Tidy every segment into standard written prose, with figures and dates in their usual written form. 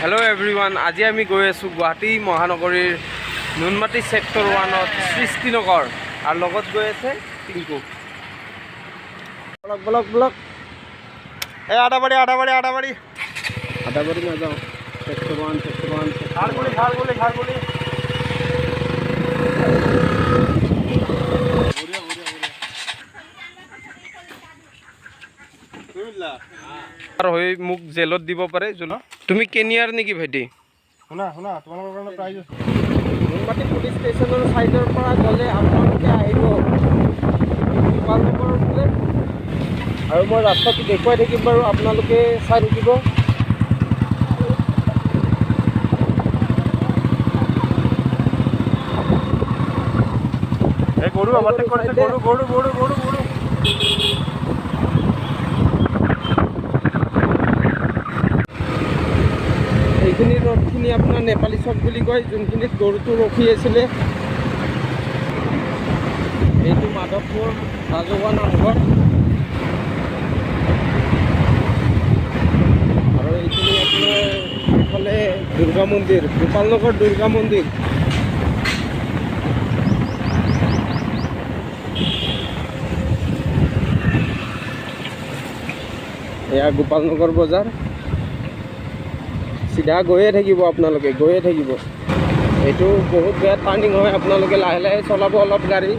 Hello everyone आज आमी गई आसो गुवाहाटी महानगरीर नुनमाटी सेक्टर 1 सृष्टिनगर और लगत गई आछे Tinku block block block A Adabari ना जाओ सेक्टर 1 खारगुली मुख जेलत দিব পাৰে জুন তুমি কেনিয়াৰ নেকি ভাইটি শুনা তোমালোকৰ কাৰণে প্ৰাইজ আছে নুনমাটি পুলিচ ষ্টেচনৰ সাইডৰ পৰা গলে আপোনালোকে আহিব পালকৰ বোলে আৰু মই ৰাস্তাটো দেখুৱাই থাকিম বাৰু আপোনালোকে চাই থাকিব এই গৰু আমাতে কৰিছে গৰু এইখিনি ৰোডখিনি আপনাৰ নেপালী চক বুলি কয় যোনখিনিত গৰুটো ৰখি আছিলে এইটো মাধৱপুৰ ৰাজহুৱা নামঘৰ আৰু এইখিনি আপোনাৰ এইফালে দুৰ্গা মন্দিৰ গোপালনগৰ দুৰ্গা মন্দিৰ এয়া গোপালনগৰ বজাৰ सीधा गए থাকিব আপোনালোকে গয়ে থাকিব এইটো বহুত বেয়া টাৰ্নিং হয় আপোনালোকে লাহে লাহে চলাব অলপ গাড়ী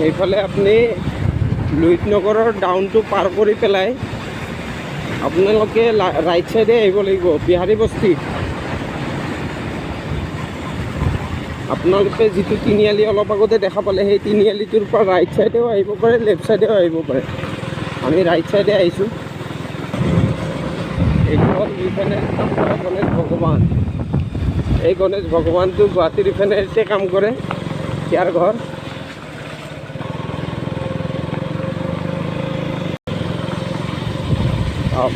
এইফালে আপনি লুইতনগৰৰ ডাউনটো পাৰ কৰি পেলাই আপোনালোকে ৰাইট সাইডে আহিব লাগিব বিহাৰী বস্তি আপোনালোকে যেটো তিনিআলি অলপ আগতে দেখা পালে সেই তিনিআলিটোৰ পৰা ৰাইট সাইডেও আহিব পাৰে লেফট সাইডেও আহিব পাৰে আমি ৰাইট সাইডে আহিছো এইটো ইফালে গণেশ ভগৱান এই গণেশ ভগৱানটো গুৱাহাটীৰ ইফালে কাম কৰে ইয়াৰ ঘৰ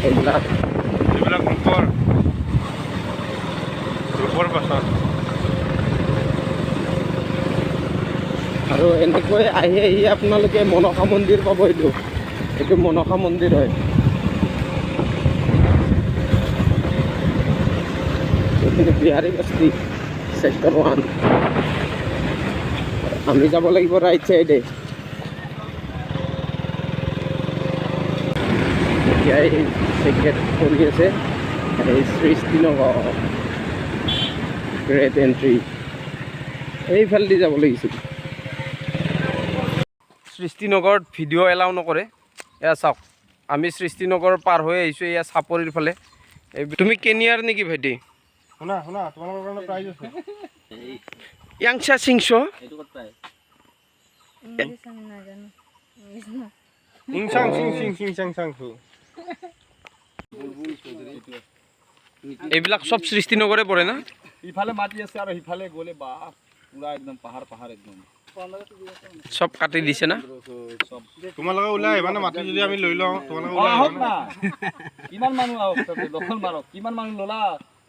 এইবিলাক আৰু এনেকৈ আহি আপোনালোকে মনসা মন্দিৰ পাব এইটো মনসা মন্দিৰ হয় এইখিনি বিহাৰী বস্তি সেক্টৰ 1 আমি যাব লাগিব ৰাইট সাইডে চেকেট কৰি আছে এই সৃষ্টিনগৰ গ্ৰেট এন্ট্ৰি এইফালেদি যাব লাগিছিল সৃষ্টিনগৰত ভিডিঅ' এলাউ নকৰে এয়া চাওক আমি সৃষ্টিনগৰ পাৰ হৈ আহিছোঁ এয়া চাপৰিৰ ফালে তুমি কেনিয়াৰ নেকি ভাইটি শুনা তোমালোকৰ কাৰণে প্ৰাইজ আছে ইয়াংচা সিংছো এইটো কত পায় ইংলিছ আমি নাজানো ইংচাং সিং এইবিলাক সব সৃষ্টিনগৰে পৰে না ইফালে মাটি আছে আৰু ইফালে গলে বা পুৰা একদম পাহাৰ একদম সব কাটি দিছে না সব তোমালোকে ওলাই আহিবা না মাটি যদি আমি লৈ লওঁ তোমালোকে ওলাই আহক না কিমান মানুহ আহক তাতে দখল মাৰক কিমান মানুহ ললা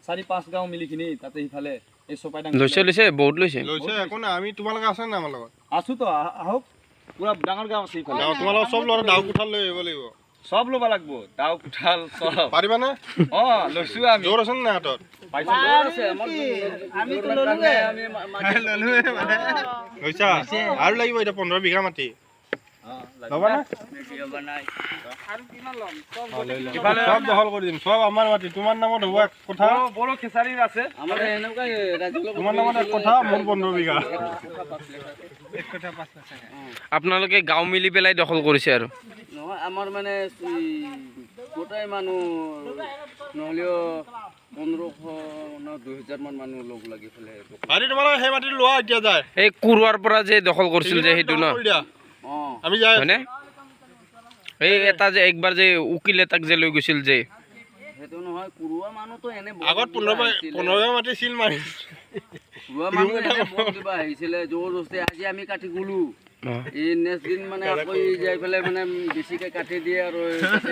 4-5 গাঁও মিলি কিনি তাতে ইফালে এই সপাইডাং লৈছে বহুত লৈছে একো না আমি তোমালোকে আছে না আমাৰ লগত আছো তো আহক পুৰা ডাঙৰ গাঁও আছে ইফালে তোমালোকে সব লৰা ডাউ কুঠাল লৈ আহিব লাগিব সব লবা লাগবো ডাউ কুঠাল সব পাৰিবা না লৈছো আমি জোৰ আছে না হাতত পাইছো জোৰ আছে আমি তো ললুৱে আমি মানে লৈছা আৰু লাগিব এটা 15 বিঘা মাটি লবা না বনাই আৰু কিমান লম সব দখল কৰি দিম সব আমাৰ মাটি তোমাৰ নামত হ'ব এক কথা বড় খেসাৰীৰ আছে আমাৰ এনেকুৱা ৰাজুল তোমাৰ নামত এক কথা মোৰ 15 বিঘা এক কথা 5 লাখ আপোনালোকে গাঁও মিলি পেলাই দখল কৰিছে আৰু নহয় আমাৰ মানে গোটাই মানুহ নহলিও 1500 না 2000 মান মানুহ লগ লাগি ফেলে আরে তোমার হে মাটি লোৱা এতিয়া যায় এই কুৰুৱাৰ পৰা যে দখল কৰিছিল যে হেতু না আমি যাই হয়নে এই এটা যে একবাৰ যে উকিল এটাক যে লৈ গৈছিল যে সেইটো নহয় কুৰুৱা মানুহ তো এনে আগত 15 মাটি চিল মাৰি কুৰুৱা মানুহ এনে বল দিবা আহিছিলে জোৰজস্তি আজি আমি কাটি গলো এই নেক্সট দিন মানে আকৌ যাই ফেলে মানে বেছিকে কাটি দিয়ে আৰু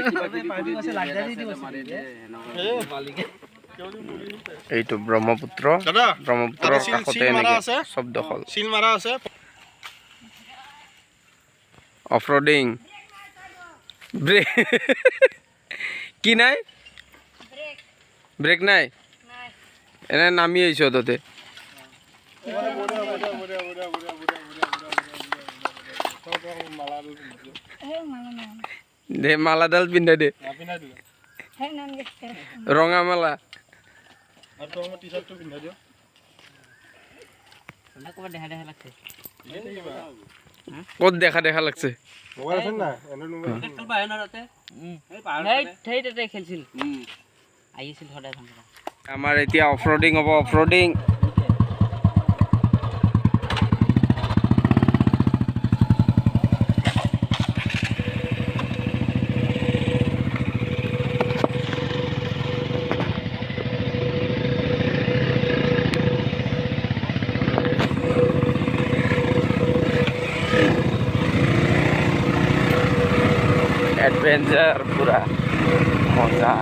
কিবা কিবি কৰি দিয়ে মাৰি দিয়ে মালিকে এইটো ব্ৰহ্মপুত্ৰ কাষতে এনেকে সব দখল চিল মাৰা আছে অফরোডিং ব্রেক কি নাই ব্রেক নাই এনে নামি আইছো তোতে দে মালাডাল পিন্ধা দে রঙা মালা আর তো আমার টি-শার্টটো পিন্ধা দিও না কোবা দেখা দেখা লাগছে কত দেখা দেখা লাগছে মোবাইল আছে না এনে মোবাইল খেল পায় না রাতে এই পাহাড় ঠেইতে খেলছিল আইছিল সদায় ভাঙা আমাৰ এতিয়া অফরোডিং হ'ব অফরোডিং एडवेंचर पूरा मजा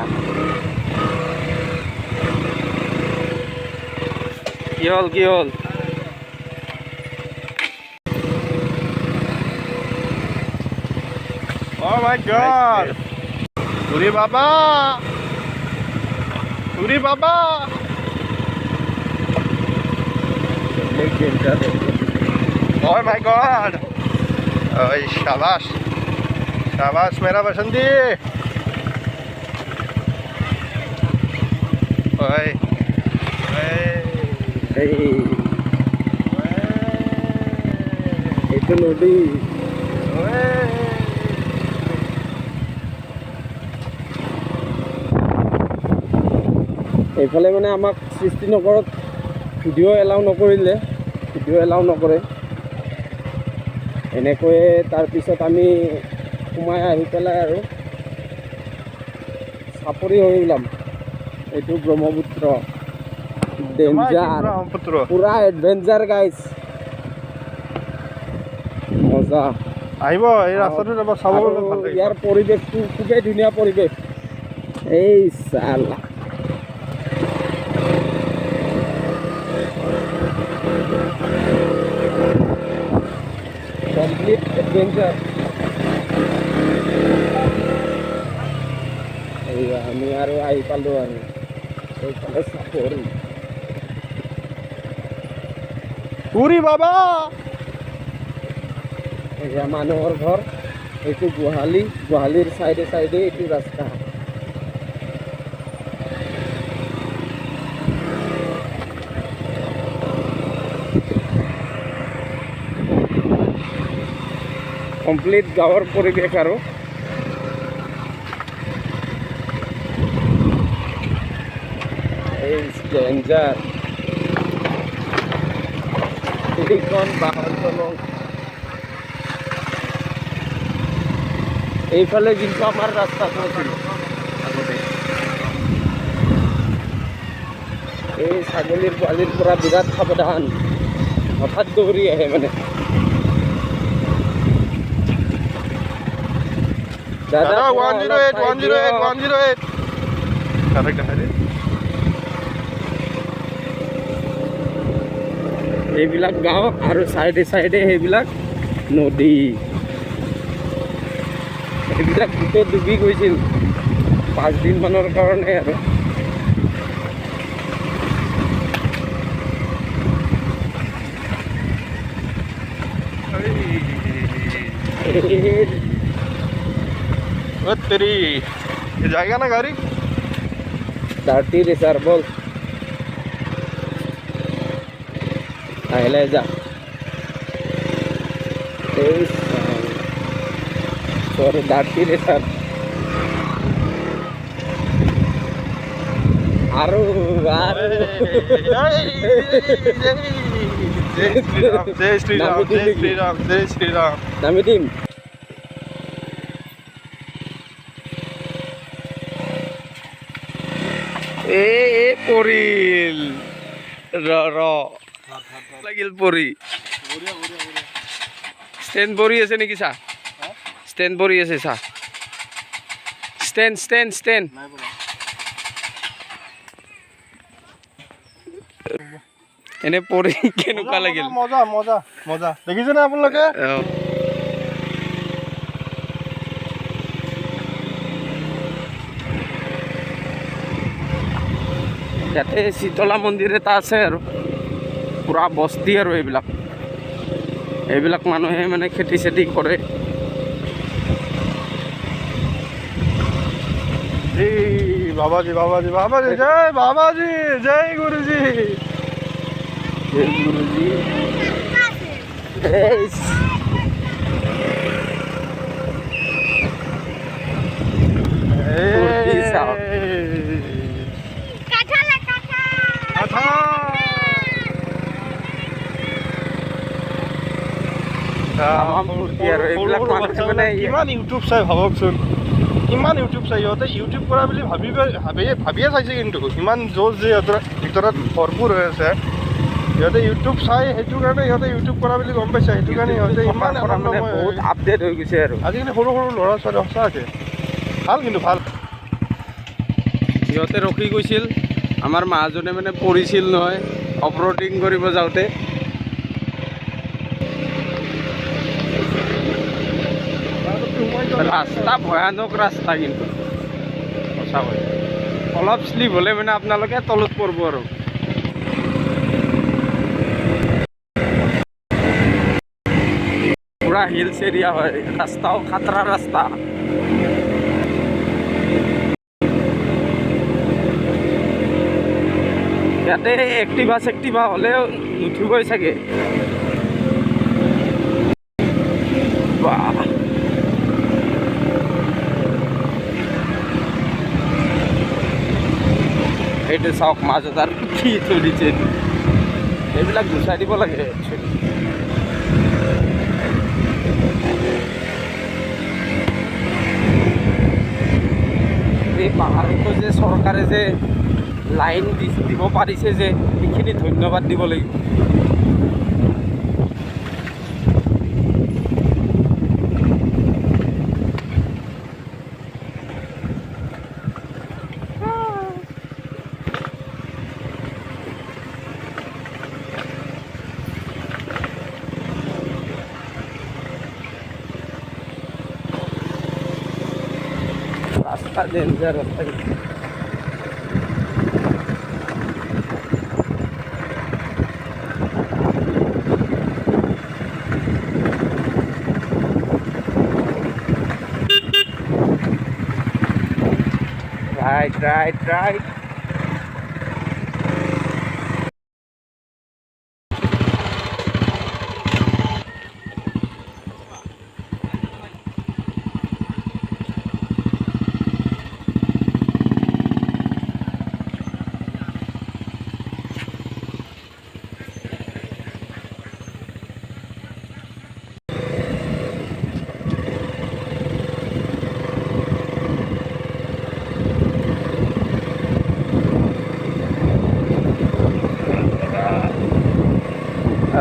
की हल Oh my god Turi baba Oh my god Oh shabash शाबाश मेरा बसंती ओए itu nodi এইফালে মানে আমাক সৃষ্টিনগৰত ভিডিঅ' এলাউ নকৰে এনেকৈ তাৰপিছত আমি সোমাই আহি পেলাই আৰু চাপৰি হৈ ওলাম এইটো ব্ৰহ্মপুত্ৰ ডেঞ্জাৰ পুৰা এডভেঞ্চাৰ গাইজ মজা আহিব এই ৰাস্তাটো যাব চাব ইয়াৰ পৰিৱেশটো খুবেই ধুনীয়া পৰিৱেশ এই চালা কমপ্লিট এডভেঞ্চাৰ আমি আৰু আহি পালোঁ আৰু এইফালে চাপৰি পুৰি বাবা এয়া মানুহৰ ঘৰ এইটো গুৱাহাটীৰ চাইডে এইটো ৰাস্তা কমপ্লিট গাঁৱৰ পৰিৱেশ আৰু डेंजर सिलिकन बाहर चलो এইফালে কিন্তু আমাৰ ৰাস্তা ছিল এই ছাগলীৰ পোৱালিৰ পৰা বিৰাট সাৱধান হঠাৎ দৌৰি আহে মানে দাদা 108 এইবিলাক গাঁও আৰু সাইডে সেইবিলাক নদী এইবিলাক গোটেই ডুবি গৈছিল 5 দিন মানৰ কাৰণে আৰু तेरी ये जाएगा ना गाड़ी डार्टी रेसर बोल आइले जा सॉरी डार्टी रेसर आरो जय श्री राम नामी टीम এ পৰিল ৰ লাগিল পৰি ষ্টেণ্ড পৰি আছে নেকি চা ষ্টেণ্ড পৰি আছে চা ষ্টেণ্ড এনে পৰি কেনেকুৱা লাগিল মজা দেখিছেনে আপোনালোকে ইয়াতে শীতলা মন্দিৰ এটা আছে আৰু পুৰা বস্তি আৰু এইবিলাক মানুহে মানে খেতি চেতি কৰে বাবাজি জয় গুৰুজী কিমান ইউটিউব চাই ভাবকচোন কিমান ইউটিউব চাই সিহঁতে ইউটিউব কৰা বুলি ভাবিয়ে চাইছে কিন্তু ইমান জোৰ যে সিহঁতৰ ভিতৰত ভৰপূৰ হৈ আছে সিহঁতে ইউটিউব চাই সেইটো কাৰণে সিহঁতে ইউটিউব কৰা বুলি গম পাইছে সেইটো কাৰণে সিহঁতে ইমান বহুত আপডেট হৈ গৈছে আৰু আজিকালি সৰু ল'ৰা ছোৱালী সঁচাকৈ ভাল কিন্তু ভাল সিহঁতে ৰখি গৈছিল আমাৰ মাজনে মানে পৰিছিল নহয় অফৰোডিং কৰিব যাওঁতে ৰাস্তা ভয়ানক ৰাস্তা কিন্তু সঁচাকৈ অলপ শ্লিপ হ'লে মানে আপোনালোকে তলত পৰিব আৰু পুৰা হিলছ এৰিয়া হয় ৰাস্তাও খাতৰা ৰাস্তা ইয়াতে এক্টিভা হ'লেও নুঠিবই চাগে বাহ এইটো চাওক মাজত আৰু কি থৈ দিছে এইবিলাক গুচাই দিব লাগে এই পাহাৰটো যে চৰকাৰে যে লাইন দিব পাৰিছে যে সেইখিনি ধন্যবাদ দিব লাগিব ৰাস্তা ডেঞ্জাৰ ৰাস্তা right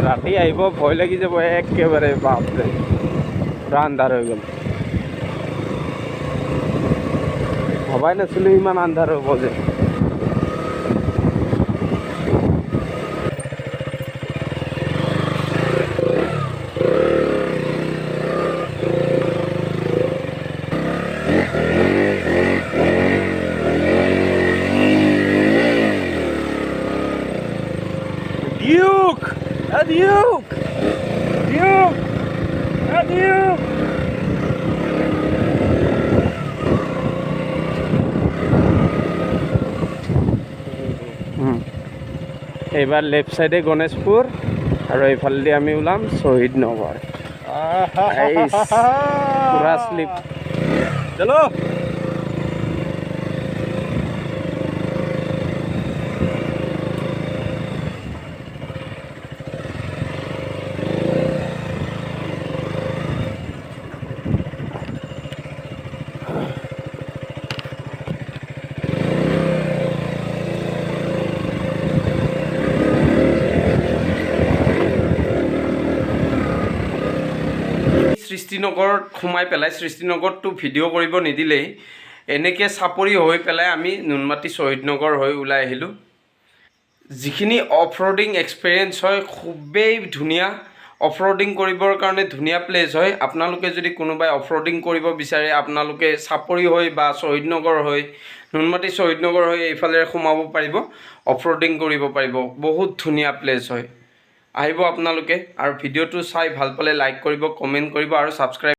ৰাতি আহিব ভয় লাগি যাব একেবাৰে বাপৰে পুৰা আন্ধাৰ হৈ গ'ল ভবাই নাছিলোঁ ইমান আন্ধাৰ হ'ব যে এইবাৰ লেফ্ট সাইডে গণেশপুৰ আৰু এইফালেদি আমি ওলাম শহীদ নগৰ পুৰা স্লিপ চলো সৃষ্টিনগৰত সোমাই পেলাই সৃষ্টিনগৰটো ভিডিঅ' কৰিব নিদিলেই এনেকৈ চাপৰি হৈ পেলাই আমি নুনমাটি শ্বহীদনগৰ হৈ ওলাই আহিলোঁ। যিখিনি অফ ৰোডিং এক্সপিৰিয়েঞ্চ হয় খুবেই ধুনীয়া, অফ ৰোডিং কৰিবৰ কাৰণে ধুনীয়া প্লেচ হয়। আপোনালোকে যদি কোনোবাই অফ ৰোডিং কৰিব বিচাৰে আপোনালোকে চাপৰি হৈ বা শ্বহীদনগৰ হৈ নুনমাটি শ্বহীদনগৰ হৈ এইফালে সোমাব পাৰিব, অফ ৰোডিং কৰিব পাৰিব। বহুত ধুনীয়া প্লেচ হয়, আহিব আপোনালোকে। আৰু ভিডিঅ'টো চাই ভাল পালে লাইক কৰিব, কমেণ্ট কৰিব আৰু ছাবস্ক্ৰাইব